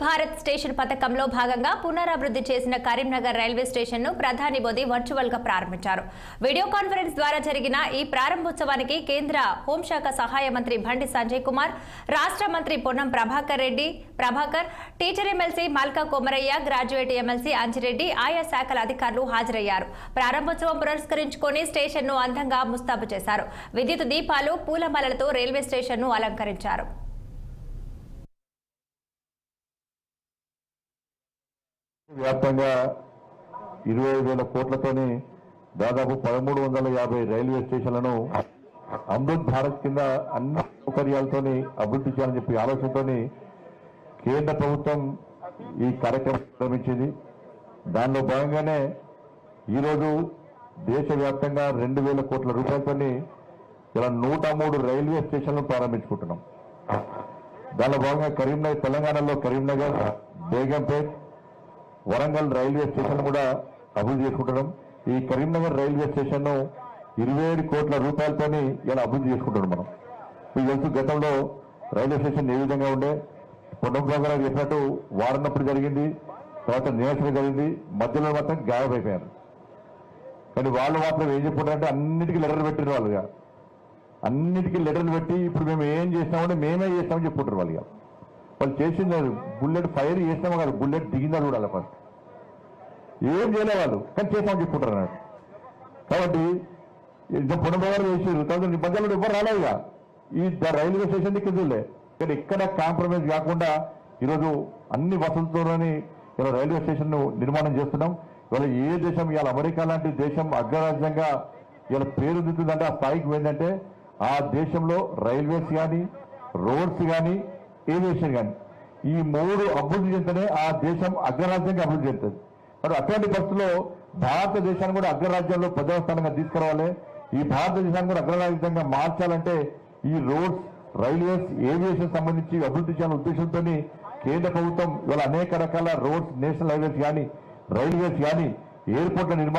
Bharat station పథకంలో భాగంగా పునరాభివృద్ధి చేసిన కరీంనగర్ రైల్వే స్టేషన్ ను ప్రధాని మోదీ వర్చువల్ గా ప్రారంభించారు. వీడియో కాన్ఫరెన్స్ ద్వారా జరిగిన ఈ ప్రారంభోత్సవానికి కేంద్ర హోంశాఖ సహాయ మంత్రి బండి సంజయ్ కుమార్, రాష్ట్ర మంత్రి పొన్నం ప్రభాకర్, టీచర్ ఎమ్మెల్సీ మల్కా కొమరయ్య, గ్రాడ్యుయేట్ ఎమ్మెల్సీ అంజిరెడ్డి, ఆయా శాఖల అధికారులు హాజరయ్యారు. ప్రారంభోత్సవం పురస్కరించుకొని స్టేషన్ ను అందంగా ముస్తాబు చేశారు. విద్యుత్ దీపాలు, పూలమాలలతో రైల్వే స్టేషన్ ను అలంకరించారు. వ్యాప్తంగా 25,000 కోట్లతోని దాదాపు 1350 రైల్వే స్టేషన్లను అమృత్ భారత్ కింద అన్ని సౌకర్యాలతోని అభివృద్ధి చేయాలని చెప్పి ఆలోచనతోని కేంద్ర ప్రభుత్వం ఈ కార్యక్రమం ప్రారంభించింది. దానిలో భాగంగానే ఈరోజు దేశవ్యాప్తంగా 2,000 కోట్ల రూపాయలతోని ఇలా 103 రైల్వే స్టేషన్లను ప్రారంభించుకుంటున్నాం. దానిలో భాగంగా కరీంనగర్, తెలంగాణలో కరీంనగర్, బేగంపేట్, వరంగల్ రైల్వే స్టేషన్ కూడా అభివృద్ధి చేసుకుంటున్నాం. ఈ కరీంనగర్ రైల్వే స్టేషన్ ను 27 కోట్ల రూపాయలతోని ఇలా అభివృద్ధి చేసుకుంటున్నాం. మనం మీకు తెలుసు, గతంలో రైల్వే స్టేషన్ ఏ విధంగా ఉండే, పొన్నం గారు చెప్పినట్టు వారన్నప్పుడు జరిగింది, తర్వాత నిరాశ జరిగింది, మధ్యలో మాత్రం గాయమైపోయారు. కానీ వాళ్ళు మాత్రం ఏం చెప్పుకుంటారంటే అన్నిటికీ లెటర్లు పెట్టిన వాళ్ళుగా, అన్నిటికీ లెటర్లు పెట్టి ఇప్పుడు మేము ఏం చేసినామంటే మేమే చేస్తామని చెప్పుకుంటారు వాళ్ళుగా. వాళ్ళు చేసింది బుల్లెట్ ఫైర్ చేసినామో కాదు, బుల్లెట్ దిగిందా చూడాలి. ఫస్ట్ ఏం చేయలే వాళ్ళు, కానీ చేస్తామని చెప్పుకుంటారు అన్నాడు. కాబట్టి పునర్వారు చేసారు, తర్వాత నిబంధనలు ఎవరు రాలేదుగా. ఈ రైల్వే స్టేషన్ దిక్కులే, కానీ ఎక్కడ కాంప్రమైజ్ కాకుండా ఈరోజు అన్ని వసతులతోని ఇలా రైల్వే స్టేషన్ ను నిర్మాణం చేస్తున్నాం. ఇవాళ ఏ దేశం, ఇవాళ అమెరికా లాంటి దేశం అగ్రరాజ్యంగా ఇలా పేరుదిద్దుతుందంటే ఆ స్థాయికి పోయిందంటే ఆ దేశంలో రైల్వేస్ కానీ, రోడ్స్ కానీ, ఏవియేషన్ కానీ ఈ 3 అభివృద్ధి చెందితేనే ఆ దేశం అగ్రరాజ్యంగా అభివృద్ధి చెందుతుంది. మరి అటువంటి పరిస్థితుల్లో భారతదేశాన్ని కూడా అగ్రరాజ్యంలో ప్రథమ స్థానంగా తీసుకురావాలి. ఈ భారతదేశాన్ని కూడా అగ్రరాజ్యంగా మార్చాలంటే ఈ రోడ్స్, రైల్వేస్, ఏవియేషన్ సంబంధించి అభివృద్ధి చేయాలనే ఉద్దేశంతో కేంద్ర ప్రభుత్వం ఇవాళ అనేక రకాల రోడ్స్, నేషనల్ హైవేస్ కానీ, రైల్వేస్ కానీ, ఎయిర్పోర్ట్ల నిర్మాణం